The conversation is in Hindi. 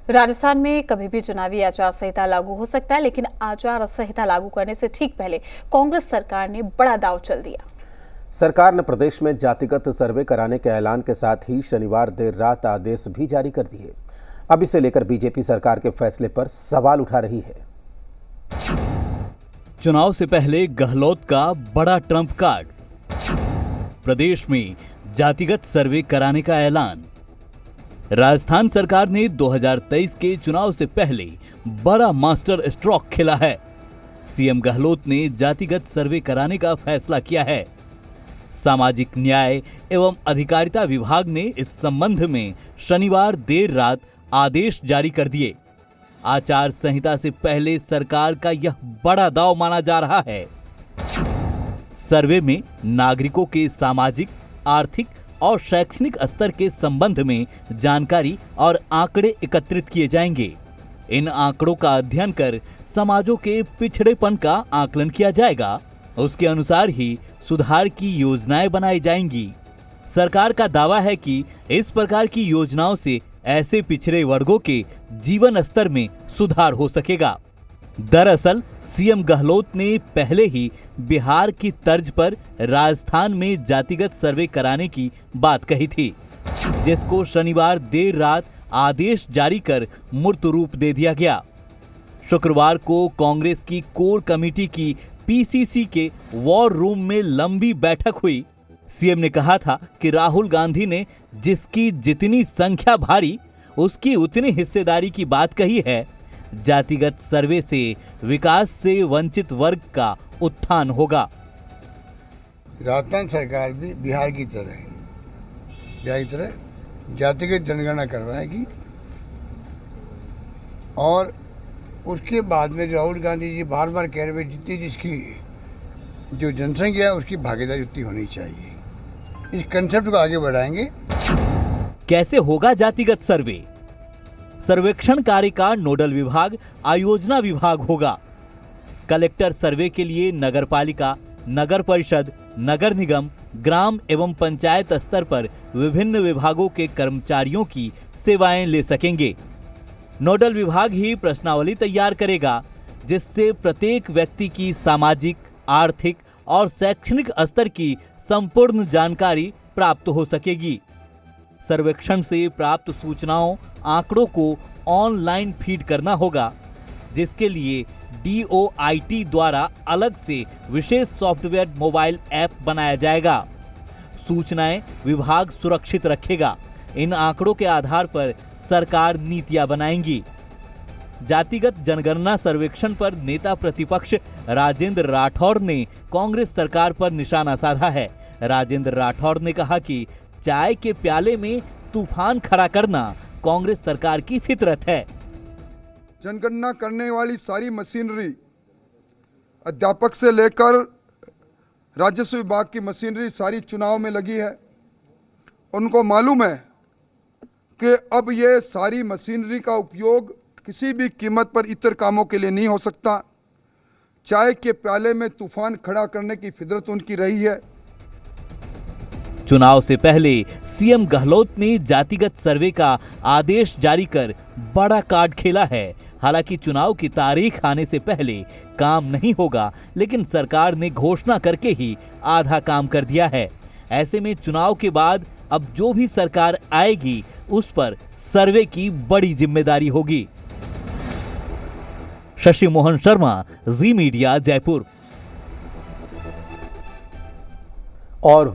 राजस्थान में कभी भी चुनावी आचार संहिता लागू हो सकता है, लेकिन आचार संहिता लागू करने से ठीक पहले कांग्रेस सरकार ने बड़ा दांव चल दिया। सरकार ने प्रदेश में जातिगत सर्वे कराने के ऐलान के साथ ही शनिवार देर रात आदेश भी जारी कर दिए। अब इसे लेकर बीजेपी सरकार के फैसले पर सवाल उठा रही है। चुनाव से पहले गहलोत का बड़ा ट्रंप कार्ड, प्रदेश में जातिगत सर्वे कराने का ऐलान। राजस्थान सरकार ने 2023 के चुनाव से पहले बड़ा मास्टर स्ट्रोक खेला है। सीएम गहलोत ने जातिगत सर्वे कराने का फैसला किया है। सामाजिक न्याय एवं अधिकारिता विभाग ने इस संबंध में शनिवार देर रात आदेश जारी कर दिए। आचार संहिता से पहले सरकार का यह बड़ा दांव माना जा रहा है। सर्वे में नागरिकों के सामाजिक, आर्थिक और शैक्षणिक स्तर के संबंध में जानकारी और आंकड़े एकत्रित किए जाएंगे। इन आंकड़ों का अध्ययन कर समाजों के पिछड़ेपन का आकलन किया जाएगा। उसके अनुसार ही सुधार की योजनाएं बनाई जाएंगी। सरकार का दावा है कि इस प्रकार की योजनाओं से ऐसे पिछड़े वर्गों के जीवन स्तर में सुधार हो सकेगा। दरअसल सीएम गहलोत ने पहले ही बिहार की तर्ज पर राजस्थान में जातिगत सर्वे कराने की बात कही थी, जिसको शनिवार देर रात आदेश जारी कर मूर्त रूप दे दिया गया। शुक्रवार को कांग्रेस की कोर कमेटी की पीसीसी के वॉर रूम में लंबी बैठक हुई। सीएम ने कहा था कि राहुल गांधी ने जिसकी जितनी संख्या भारी, उसकी उतनी हिस्सेदारी की बात कही है। जातिगत सर्वे से विकास से वंचित वर्ग का उत्थान होगा। राजस्थान सरकार भी बिहार की तरह जातिगत जनगणना करवाएगी और उसके बाद में राहुल गांधी जी बार बार कह रहे जितनी जिसकी जो जनसंख्या है उसकी भागीदारी उतनी होनी चाहिए। इस कंसेप्ट को आगे बढ़ाएंगे। कैसे होगा जातिगत सर्वे? सर्वेक्षण कार्य का नोडल विभाग आयोजना विभाग होगा। कलेक्टर सर्वे के लिए नगरपालिका, नगर परिषद, नगर निगम, ग्राम एवं पंचायत स्तर पर विभिन्न विभागों के कर्मचारियों की सेवाएं ले सकेंगे। नोडल विभाग ही प्रश्नावली तैयार करेगा, जिससे प्रत्येक व्यक्ति की सामाजिक, आर्थिक और शैक्षणिक स्तर की संपूर्ण जानकारी प्राप्त हो सकेगी। सर्वेक्षण से प्राप्त सूचनाओं, आंकड़ों को ऑनलाइन फीड करना होगा, जिसके लिए DOIT द्वारा अलग से विशेष सॉफ्टवेयर मोबाइल ऐप बनाया जाएगा। सूचनाएं विभाग सुरक्षित रखेगा। इन आंकड़ों के आधार पर सरकार नीतियां बनाएंगी। जातिगत जनगणना सर्वेक्षण पर नेता प्रतिपक्ष राजेंद्र राठौर ने कांग्रेस सरकार पर निशाना साधा है। राजेंद्र राठौर ने कहा कि चाय के प्याले में तूफान खड़ा करना कांग्रेस सरकार की फितरत है। जनगणना करने वाली सारी मशीनरी, अध्यापक से लेकर राजस्व विभाग की मशीनरी सारी चुनाव में लगी है। उनको मालूम है कि अब ये सारी मशीनरी का उपयोग किसी भी कीमत पर इतर कामों के लिए नहीं हो सकता। चाय के प्याले में तूफान खड़ा करने की फितरत उनकी रही है। चुनाव से पहले सीएम गहलोत ने जातिगत सर्वे का आदेश जारी कर बड़ा कार्ड खेला है। हालांकि चुनाव की तारीख आने से पहले काम नहीं होगा, लेकिन सरकार ने घोषणा करके ही आधा काम कर दिया है। ऐसे में चुनाव के बाद अब जो भी सरकार आएगी, उस पर सर्वे की बड़ी जिम्मेदारी होगी। शशि मोहन शर्मा, जी मीडिया, जयपुर। और